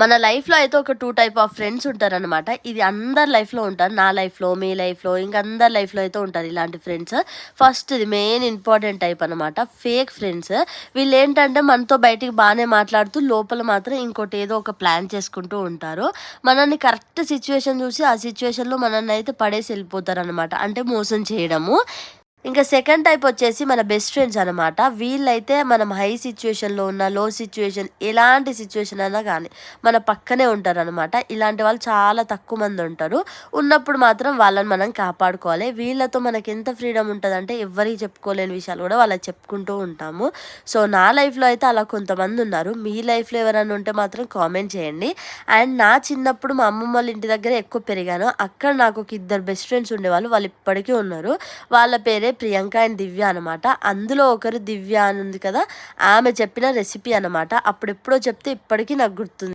మన లైఫ్‌లో అయితే ఒక 2 టైప్ ఆఫ్ ఫ్రెండ్స్ ఉంటారనమాట. ఇది అందరి లైఫ్‌లో ఉంటారు. నా లైఫ్‌లో, మీ లైఫ్‌లో ఇంక అందరి లైఫ్‌లో అయితే ఉంటారు ఇలాంటి ఫ్రెండ్స్. ఫస్ట్‌ది మెయిన్ ఇంపార్టెంట్ టైప్ అనమాట. Fake friends. వీళ్ళేంటంటే మనతో బయటికి బానే మాట్లాడుతూ లోపల మాత్రం ఇంకోటి ఏదో ఒక ప్లాన్ చేసుకుంటూ ఉంటారు. మనల్ని కరెక్ట్ సిట్యుయేషన్ చూసి ఆ సిట్యుయేషన్‌లో మనన్నయితే పడేసి ఎళ్ళిపోతారనమాట. అంటే మోసం చేయడము. ఇంకా సెకండ్ టైప్ వచ్చేసి మన బెస్ట్ ఫ్రెండ్స్ అనమాట. వీళ్ళైతే మనం హై సిట్యుయేషన్‌లో ఉన్న, లో సిట్యుయేషన్ ఎలాంటి సిట్యుయేషన్ అయినా గానీ, మన పక్కనే ఉంటారనమాట. ఇలాంటి వాళ్ళు చాలా తక్కువ మంది ఉంటారు. ఉన్నప్పుడు మాత్రం వాళ్ళని మనం కాపాడుకోవాలి. వీళ్ళతో మనకెంత ఫ్రీడమ్ ఉంటదంటే, ఎవ్వరికీ చెప్పుకోలేని విషయాలు గూడా వాళ్ళకి చెప్పుకుంటూ ఉంటాము. సో, నా లైఫ్‌లో అయితే అలా కొంతమందున్నారు. మీ లైఫ్‌లో ఎవరైనా ఉంటే మాత్రం కామెంట్ చేయండి. అండ్ నా చిన్నప్పుడు మా అమ్మమ్మ వాళ్ళ ఇంటి దగ్గర ఎక్కువ పెరిగాను. అక్కడ నాకొక ఇద్దరు బెస్ట్ ఫ్రెండ్స్ ఉండేవాళ్ళు. వాళ్ళు ఇప్పటికీ ఉన్నారు. వాళ్ళ పేరే ప్రియాంక అండ్ దివ్య అనమాట. అందులో ఒకరు దివ్య అని ఉంది కదా! ఆమె చెప్పిన రెసిపీ అనమాట. అప్పుడెప్పుడో చెప్తే ఇప్పటికి నాకు గుర్తుంది.